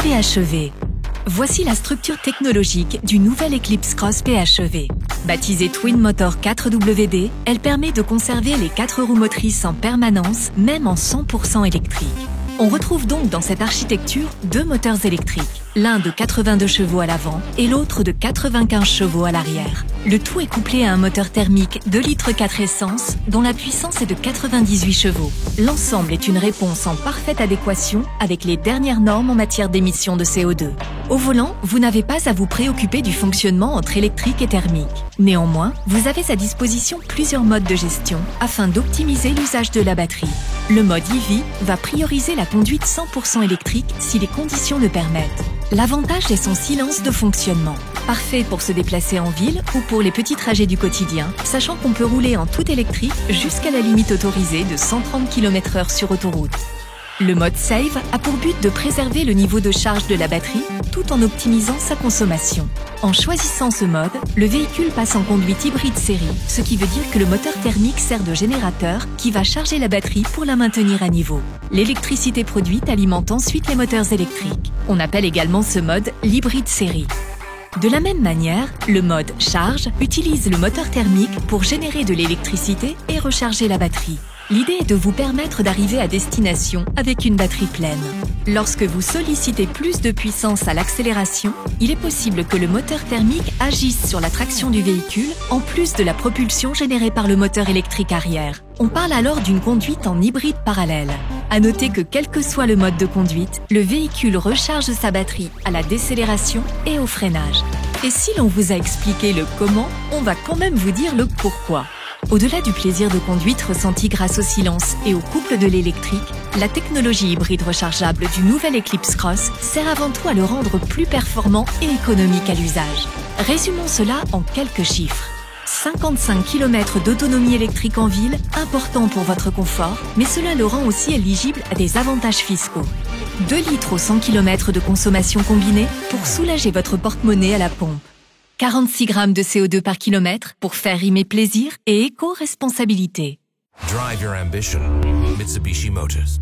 PHEV. Voici la structure technologique du nouvel Eclipse Cross PHEV. Baptisée Twin Motor 4WD, elle permet de conserver les 4 roues motrices en permanence, même en 100% électrique. On retrouve donc dans cette architecture 2 moteurs électriques, l'un de 82 chevaux à l'avant et l'autre de 95 chevaux à l'arrière. Le tout est couplé à un moteur thermique 2 litres 4 essence dont la puissance est de 98 chevaux. L'ensemble est une réponse en parfaite adéquation avec les dernières normes en matière d'émissions de CO2. Au volant, vous n'avez pas à vous préoccuper du fonctionnement entre électrique et thermique. Néanmoins, vous avez à disposition plusieurs modes de gestion afin d'optimiser l'usage de la batterie. Le mode EV va prioriser la conduite 100% électrique si les conditions le permettent. L'avantage est son silence de fonctionnement. Parfait pour se déplacer en ville ou pour les petits trajets du quotidien, sachant qu'on peut rouler en tout électrique jusqu'à la limite autorisée de 130 km/h sur autoroute. Le mode Save a pour but de préserver le niveau de charge de la batterie tout en optimisant sa consommation. En choisissant ce mode, le véhicule passe en conduite hybride série, ce qui veut dire que le moteur thermique sert de générateur qui va charger la batterie pour la maintenir à niveau. L'électricité produite alimente ensuite les moteurs électriques. On appelle également ce mode l'hybride série. De la même manière, le mode charge utilise le moteur thermique pour générer de l'électricité et recharger la batterie. L'idée est de vous permettre d'arriver à destination avec une batterie pleine. Lorsque vous sollicitez plus de puissance à l'accélération, il est possible que le moteur thermique agisse sur la traction du véhicule en plus de la propulsion générée par le moteur électrique arrière. On parle alors d'une conduite en hybride parallèle. À noter que quel que soit le mode de conduite, le véhicule recharge sa batterie à la décélération et au freinage. Et si l'on vous a expliqué le comment, on va quand même vous dire le pourquoi. Au-delà du plaisir de conduite ressenti grâce au silence et au couple de l'électrique, la technologie hybride rechargeable du nouvel Eclipse Cross sert avant tout à le rendre plus performant et économique à l'usage. Résumons cela en quelques chiffres. 55 km d'autonomie électrique en ville, important pour votre confort, mais cela le rend aussi éligible à des avantages fiscaux. 2 litres au 100 km de consommation combinée pour soulager votre porte-monnaie à la pompe. 46 grammes de CO2 par kilomètre pour faire rimer plaisir et éco-responsabilité. Drive your ambition. Mitsubishi Motors.